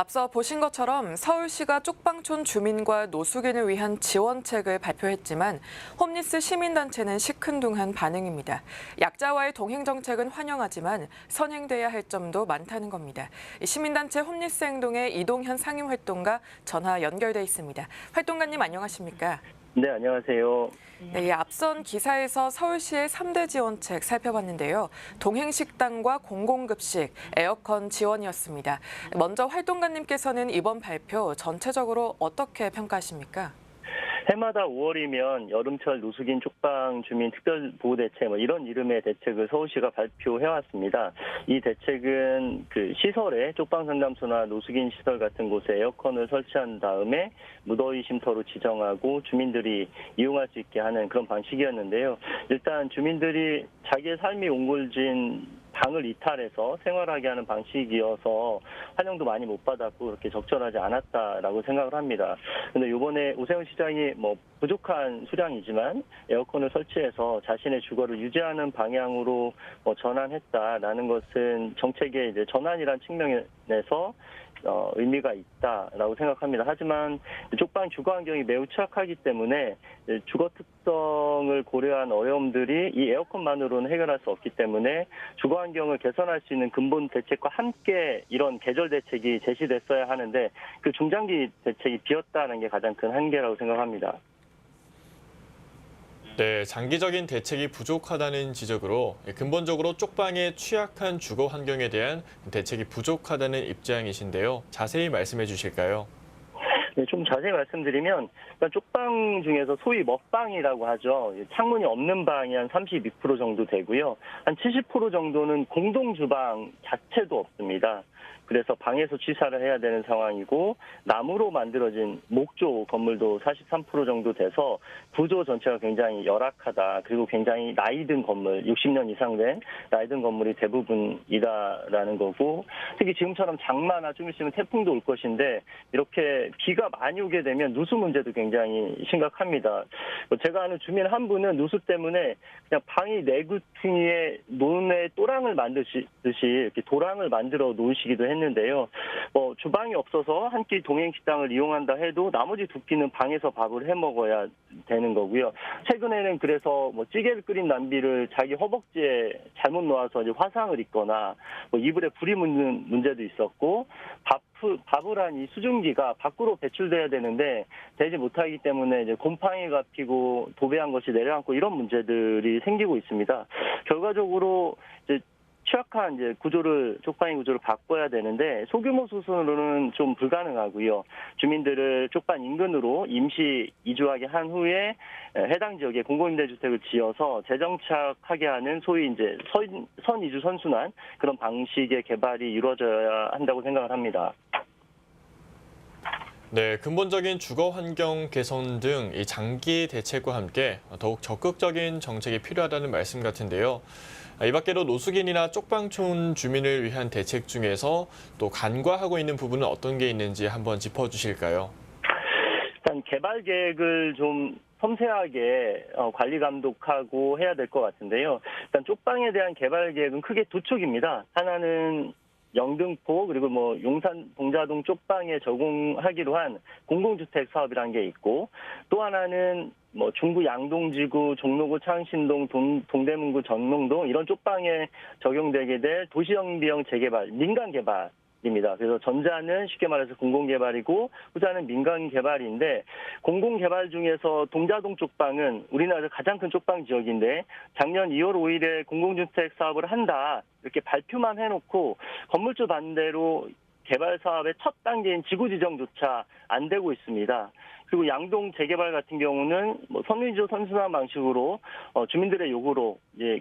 앞서 보신 것처럼 서울시가 쪽방촌 주민과 노숙인을 위한 지원책을 발표했지만 홈리스 시민단체는 시큰둥한 반응입니다. 약자와의 동행 정책은 환영하지만 선행돼야 할 점도 많다는 겁니다. 시민단체 홈리스 행동의 이동현 상임활동가 전화 연결돼 있습니다. 활동가님 안녕하십니까? 네, 안녕하세요. 네, 앞선 기사에서 서울시의 3대 지원책 살펴봤는데요. 동행식당과 공공급식, 에어컨 지원이었습니다. 먼저 활동가님께서는 이번 발표 전체적으로 어떻게 평가하십니까? 해마다 5월이면 여름철 노숙인 쪽방 주민 특별보호대책 이런 이름의 대책을 서울시가 발표해왔습니다. 이 대책은 그 시설에 쪽방 상담소나 노숙인 시설 같은 곳에 에어컨을 설치한 다음에 무더위 쉼터로 지정하고 주민들이 이용할 수 있게 하는 그런 방식이었는데요. 일단 주민들이 자기의 삶이 옹골진 방을 이탈해서 생활하게 하는 방식이어서 환영도 많이 못 받았고 그렇게 적절하지 않았다라고 생각을 합니다. 그런데 이번에 오세훈 시장이 부족한 수량이지만 에어컨을 설치해서 자신의 주거를 유지하는 방향으로 전환했다라는 것은 정책의 이제 전환이란 측면에서 의미가 있다라고 생각합니다. 하지만 쪽방 주거 환경이 매우 취약하기 때문에 주거 특성을 고려한 어려움들이 이 에어컨만으로는 해결할 수 없기 때문에 주거 환경을 개선할 수 있는 근본 대책과 함께 이런 계절 대책이 제시됐어야 하는데 그 중장기 대책이 비었다는 게 가장 큰 한계라고 생각합니다. 네, 장기적인 대책이 부족하다는 지적으로 근본적으로 쪽방의 취약한 주거 환경에 대한 대책이 부족하다는 입장이신데요. 자세히 말씀해 주실까요? 네, 좀 자세히 말씀드리면 쪽방 중에서 소위 먹방이라고 하죠. 창문이 없는 방이 한 32% 정도 되고요. 한 70% 정도는 공동 주방 자체도 없습니다. 그래서 방에서 취사를 해야 되는 상황이고 나무로 만들어진 목조 건물도 43% 정도 돼서 구조 전체가 굉장히 열악하다. 그리고 굉장히 나이 든 건물, 60년 이상 된 나이 든 건물이 대부분이다라는 거고 특히 지금처럼 장마나 좀 있으면 태풍도 올 것인데 이렇게 비가 많이 오게 되면 누수 문제도 굉장히 심각합니다. 제가 아는 주민 한 분은 누수 때문에 그냥 방이 내구퉁이에 논에 또랑을 만드듯이 이렇게 도랑을 만들어 놓으시기도 했는데요. 주방이 없어서 한 끼 동행식당을 이용한다 해도 나머지 두 끼는 방에서 밥을 해 먹어야 되는 거고요. 최근에는 그래서 찌개를 끓인 냄비를 자기 허벅지에 잘못 놓아서 이제 화상을 입거나 이불에 불이 묻는 문제도 있었고 밥을 한 이 수증기가 밖으로 배출돼야 되는데 되지 못하기 때문에 이제 곰팡이가 피고 도배한 것이 내려앉고 이런 문제들이 생기고 있습니다. 결과적으로 이제 취약한 쪽방의 구조를 바꿔야 되는데 소규모 수준으로는 좀 불가능하고요. 주민들을 쪽방 인근으로 임시 이주하게 한 후에 해당 지역에 공공임대주택을 지어서 재정착하게 하는 소위 이제 선이주 선순환 그런 방식의 개발이 이루어져야 한다고 생각을 합니다. 네, 근본적인 주거 환경 개선 등 이 장기 대책과 함께 더욱 적극적인 정책이 필요하다는 말씀 같은데요. 이 밖에도 노숙인이나 쪽방촌 주민을 위한 대책 중에서 또 간과하고 있는 부분은 어떤 게 있는지 한번 짚어주실까요? 일단 개발 계획을 좀 섬세하게 관리 감독하고 해야 될 것 같은데요. 일단 쪽방에 대한 개발 계획은 크게 두 축입니다. 하나는 영등포 그리고 용산 봉자동 쪽방에 적용하기로 한 공공주택 사업이라는 게 있고 또 하나는 중구 양동지구, 종로구 창신동, 동대문구 전농동 이런 쪽방에 적용되게 될 도시형비형 재개발, 민간 개발입니다. 그래서 전자는 쉽게 말해서 공공개발이고 후자는 민간개발인데 공공개발 중에서 동자동 쪽방은 우리나라에서 가장 큰 쪽방 지역인데 작년 2월 5일에 공공주택 사업을 한다 이렇게 발표만 해놓고 건물주 반대로 개발 사업의 첫 단계인 지구 지정조차 안 되고 있습니다. 그리고 양동 재개발 같은 경우는 선의조 선순환 방식으로 주민들의 요구로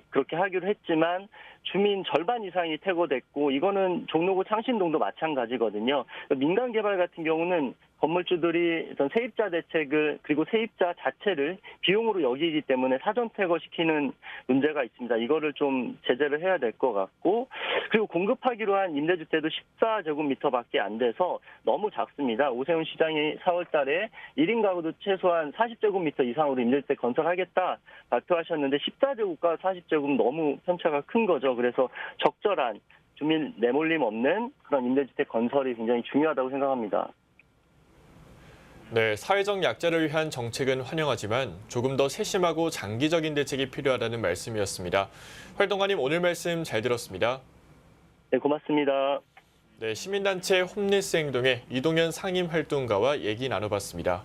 그렇게 하기로 했지만 주민 절반 이상이 퇴거됐고 이거는 종로구 창신동도 마찬가지거든요. 민간 개발 같은 경우는 건물주들이 어떤 세입자 대책을 그리고 세입자 자체를 비용으로 여기기 때문에 사전 퇴거시키는 문제가 있습니다. 이거를 좀 제재를 해야 될 것 같고 그리고 공급하기로 한 임대주택도 14제곱미터밖에 안 돼서 너무 작습니다. 오세훈 시장이 4월 달에 1인 가구도 최소한 40제곱미터 이상으로 임대주택 건설하겠다 발표하셨는데 14제곱과 40제곱 너무 편차가 큰 거죠. 그래서 적절한 주민 내몰림 없는 그런 임대주택 건설이 굉장히 중요하다고 생각합니다. 네, 사회적 약자를 위한 정책은 환영하지만 조금 더 세심하고 장기적인 대책이 필요하다는 말씀이었습니다. 활동가님 오늘 말씀 잘 들었습니다. 네, 고맙습니다. 네, 시민단체 홈리스 행동의 이동현 상임활동가와 얘기 나눠봤습니다.